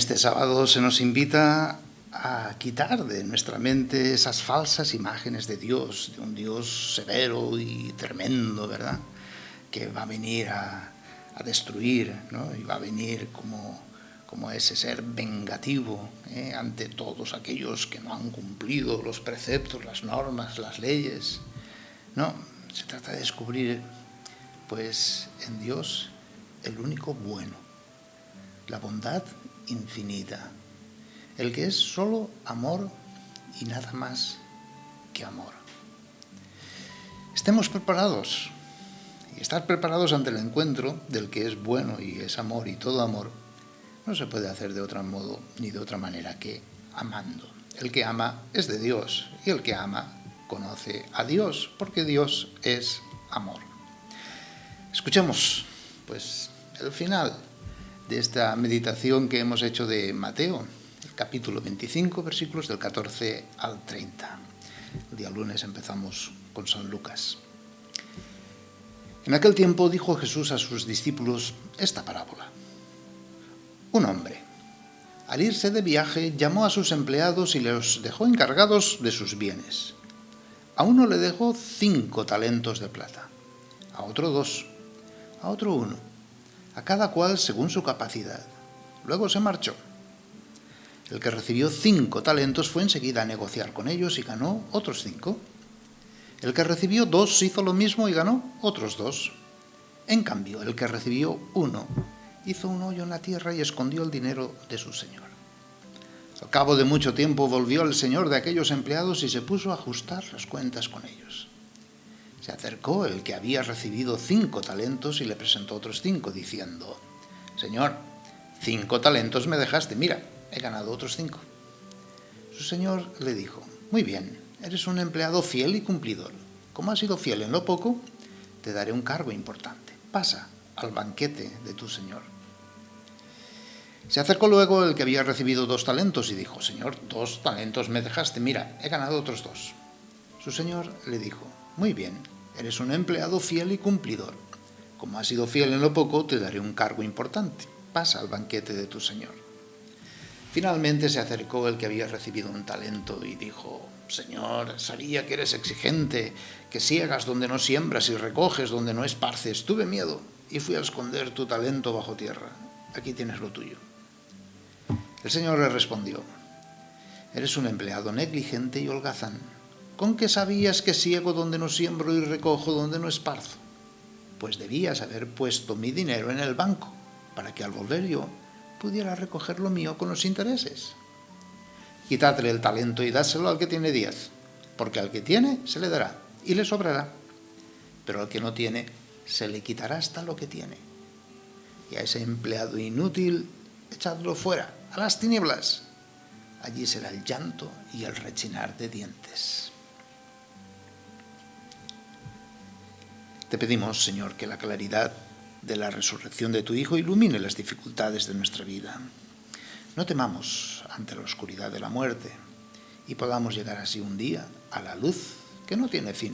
este sábado se nos invita a quitar de nuestra mente esas falsas imágenes de Dios, de un Dios severo y tremendo, ¿verdad? Que va a venir a destruir, ¿no? Y va a venir como ese ser vengativo ante todos aquellos que no han cumplido los preceptos, las normas, las leyes. No, se trata de descubrir, pues, en Dios el único bueno, la bondad infinita, el que es solo amor y nada más que amor. Estemos preparados, y estar preparados ante el encuentro del que es bueno y es amor y todo amor no se puede hacer de otro modo ni de otra manera que amando. El que ama es de Dios y el que ama conoce a Dios porque Dios es amor. Escuchemos pues el final de esta meditación que hemos hecho de Mateo, el capítulo 25, versículos del 14 al 30. El día lunes empezamos con San Lucas. En aquel tiempo dijo Jesús a sus discípulos esta parábola. Un hombre, al irse de viaje, llamó a sus empleados y los dejó encargados de sus bienes. A uno le dejó 5 talentos de plata, a otro 2, a otro 1, a cada cual según su capacidad. Luego se marchó. El que recibió 5 talentos fue enseguida a negociar con ellos y ganó otros 5. El que recibió 2 hizo lo mismo y ganó otros 2. En cambio, el que recibió 1 hizo un hoyo en la tierra y escondió el dinero de su señor. Al cabo de mucho tiempo volvió el señor de aquellos empleados y se puso a ajustar las cuentas con ellos. Se acercó el que había recibido 5 talentos y le presentó otros 5, diciendo: Señor, 5 talentos me dejaste, mira, he ganado otros 5. Su señor le dijo: Muy bien, eres un empleado fiel y cumplidor. Como has sido fiel en lo poco, te daré un cargo importante. Pasa al banquete de tu señor. Se acercó luego el que había recibido 2 talentos y dijo: Señor, 2 talentos me dejaste, mira, he ganado otros 2. Su señor le dijo: Muy bien, eres un empleado fiel y cumplidor. Como has sido fiel en lo poco, te daré un cargo importante. Pasa al banquete de tu señor. Finalmente se acercó el que había recibido 1 talento y dijo: Señor, sabía que eres exigente, que siegas donde no siembras y recoges donde no esparces. Tuve miedo y fui a esconder tu talento bajo tierra. Aquí tienes lo tuyo. El señor le respondió: Eres un empleado negligente y holgazán. ¿Con qué sabías que siego donde no siembro y recojo donde no esparzo? Pues debías haber puesto mi dinero en el banco, para que al volver yo pudiera recoger lo mío con los intereses. Quitadle el talento y dáselo al que tiene 10, porque al que tiene se le dará y le sobrará, pero al que no tiene se le quitará hasta lo que tiene. Y a ese empleado inútil echadlo fuera, a las tinieblas. Allí será el llanto y el rechinar de dientes. Te pedimos, Señor, que la claridad de la resurrección de tu Hijo ilumine las dificultades de nuestra vida. No temamos ante la oscuridad de la muerte y podamos llegar así un día a la luz que no tiene fin.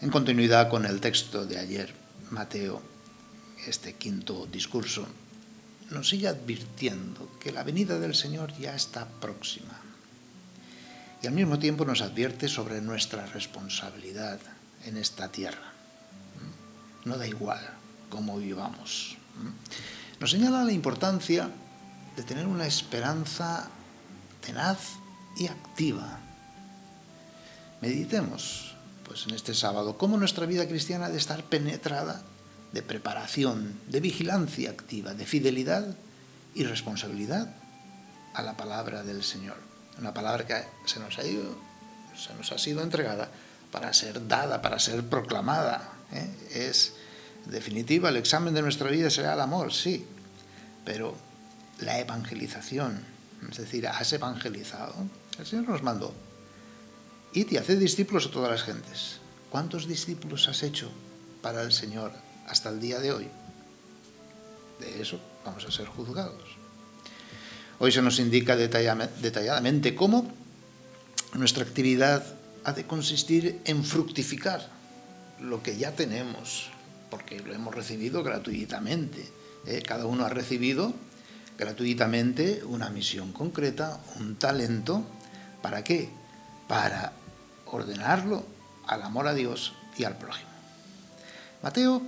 En continuidad con el texto de ayer, Mateo, este 5.º discurso, nos sigue advirtiendo que la venida del Señor ya está próxima. Y al mismo tiempo nos advierte sobre nuestra responsabilidad en esta tierra. No da igual cómo vivamos. Nos señala la importancia de tener una esperanza tenaz y activa. Meditemos pues en este sábado cómo nuestra vida cristiana ha de estar penetrada de preparación, de vigilancia activa, de fidelidad y responsabilidad a la palabra del Señor. Una palabra que se nos ha sido entregada para ser dada, para ser proclamada. Es definitiva, el examen de nuestra vida será el amor, sí, pero la evangelización, es decir, has evangelizado. El Señor nos mandó: id y haced discípulos a todas las gentes. ¿Cuántos discípulos has hecho para el Señor hasta el día de hoy? De eso vamos a ser juzgados. Hoy se nos indica detalladamente cómo nuestra actividad ha de consistir en fructificar lo que ya tenemos, porque lo hemos recibido gratuitamente, Cada uno ha recibido gratuitamente una misión concreta, un talento. ¿Para qué? Para ordenarlo al amor a Dios y al prójimo. Mateo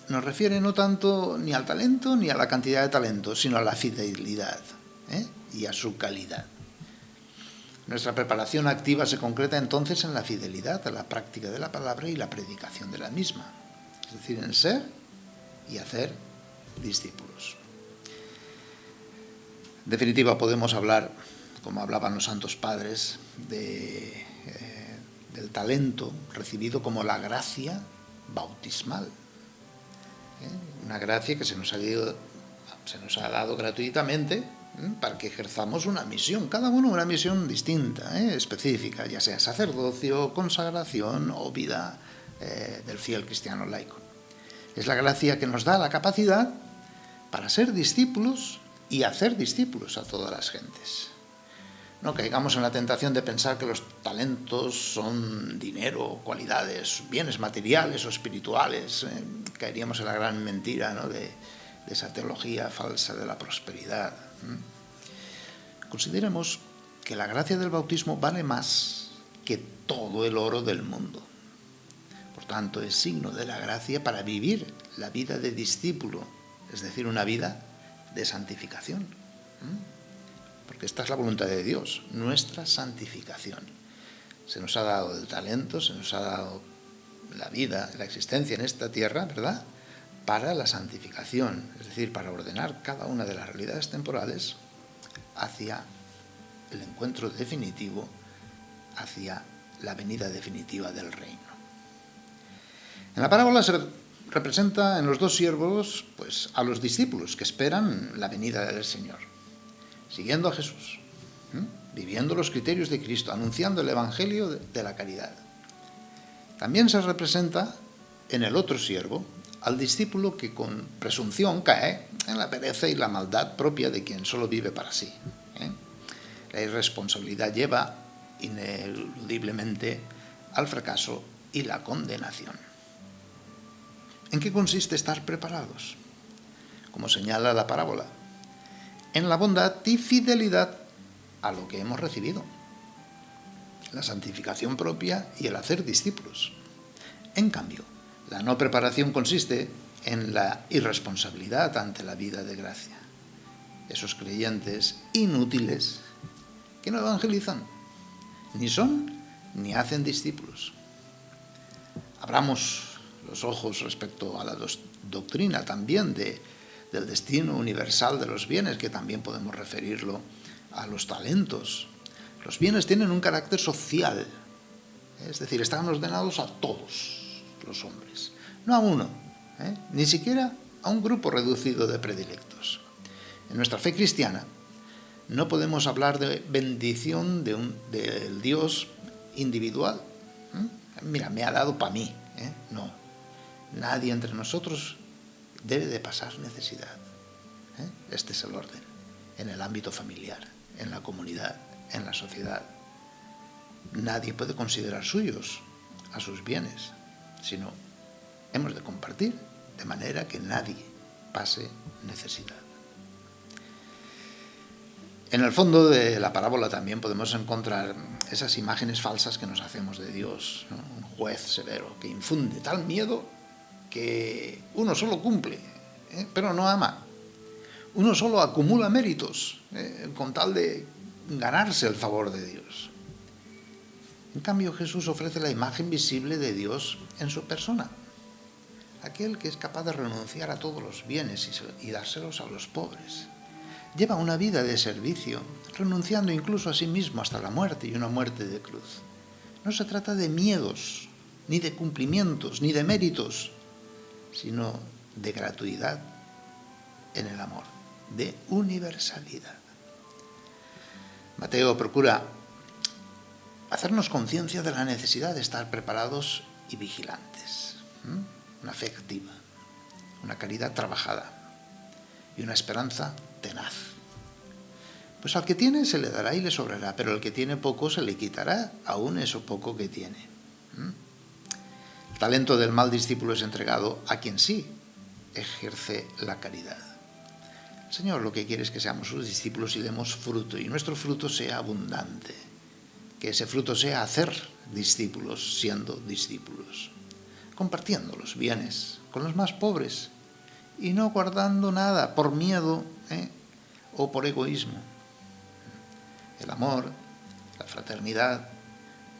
nos refiere no tanto ni al talento ni a la cantidad de talento, sino a la fidelidad y a su calidad. Nuestra preparación activa se concreta entonces en la fidelidad a la práctica de la palabra y la predicación de la misma, es decir, en ser y hacer discípulos. En definitiva, podemos hablar, como hablaban los santos padres, del talento recibido como la gracia bautismal. Una gracia que se nos ha dado gratuitamente para que ejerzamos una misión, cada uno una misión distinta, específica, ya sea sacerdocio, consagración o vida del fiel cristiano laico. Es la gracia que nos da la capacidad para ser discípulos y hacer discípulos a todas las gentes. No caigamos en la tentación de pensar que los talentos son dinero, cualidades, bienes materiales o espirituales. Caeríamos en la gran mentira, ¿no?, de esa teología falsa de la prosperidad. Consideremos que la gracia del bautismo vale más que todo el oro del mundo. Por tanto, es signo de la gracia para vivir la vida de discípulo, es decir, una vida de santificación. Porque esta es la voluntad de Dios, nuestra santificación. Se nos ha dado el talento, se nos ha dado la vida, la existencia en esta tierra, ¿verdad?, para la santificación, es decir, para ordenar cada una de las realidades temporales hacia el encuentro definitivo, hacia la venida definitiva del reino. En la parábola se representa en los dos siervos, pues, a los discípulos que esperan la venida del Señor, siguiendo a Jesús, viviendo los criterios de Cristo, anunciando el Evangelio de la caridad. También se representa en el otro siervo al discípulo que con presunción cae en la pereza y la maldad propia de quien solo vive para sí. La irresponsabilidad lleva ineludiblemente al fracaso y la condenación. ¿En qué consiste estar preparados? Como señala la parábola, en la bondad y fidelidad a lo que hemos recibido, la santificación propia y el hacer discípulos. En cambio, la no preparación consiste en la irresponsabilidad ante la vida de gracia. Esos creyentes inútiles que no evangelizan, ni son ni hacen discípulos. Abramos los ojos respecto a la doctrina también del destino universal de los bienes, que también podemos referirlo a los talentos. Los bienes tienen un carácter social, es decir, están ordenados a todos los hombres, no a uno, ni siquiera a un grupo reducido de predilectos. En nuestra fe cristiana no podemos hablar de bendición del Dios individual. Mira, me ha dado para mí. No, nadie entre nosotros debe de pasar necesidad. Este es el orden, en el ámbito familiar, en la comunidad, en la sociedad. Nadie puede considerar suyos a sus bienes, sino hemos de compartir de manera que nadie pase necesidad. En el fondo de la parábola también podemos encontrar esas imágenes falsas que nos hacemos de Dios, ¿no? Un juez severo que infunde tal miedo que uno solo cumple, pero no ama. Uno solo acumula méritos con tal de ganarse el favor de Dios. En cambio, Jesús ofrece la imagen visible de Dios en su persona. Aquel que es capaz de renunciar a todos los bienes y dárselos a los pobres. Lleva una vida de servicio, renunciando incluso a sí mismo hasta la muerte, y una muerte de cruz. No se trata de miedos, ni de cumplimientos, ni de méritos, sino de gratuidad en el amor, de universalidad. Mateo procura hacernos conciencia de la necesidad de estar preparados y vigilantes. Una fe activa, una caridad trabajada y una esperanza tenaz. Pues al que tiene se le dará y le sobrará, pero al que tiene poco se le quitará aún eso poco que tiene. El talento del mal discípulo es entregado a quien sí ejerce la caridad. El Señor lo que quiere es que seamos sus discípulos y demos fruto, y nuestro fruto sea abundante, que ese fruto sea hacer discípulos siendo discípulos, compartiendo los bienes con los más pobres y no guardando nada por miedo o por egoísmo. El amor, la fraternidad,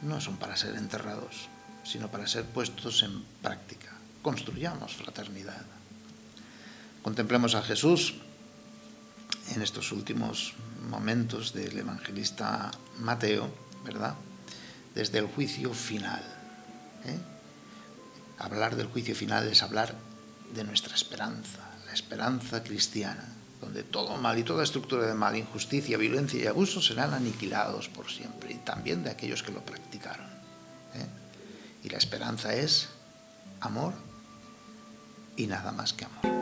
no son para ser enterrados, sino para ser puestos en práctica. Construyamos fraternidad. Contemplemos a Jesús en estos últimos momentos del evangelista Mateo, ¿verdad? Desde el juicio final. Hablar del juicio final es hablar de nuestra esperanza, la esperanza cristiana, donde todo mal y toda estructura de mal, injusticia, violencia y abuso serán aniquilados por siempre, y también de aquellos que lo practicaron. Y la esperanza es amor y nada más que amor.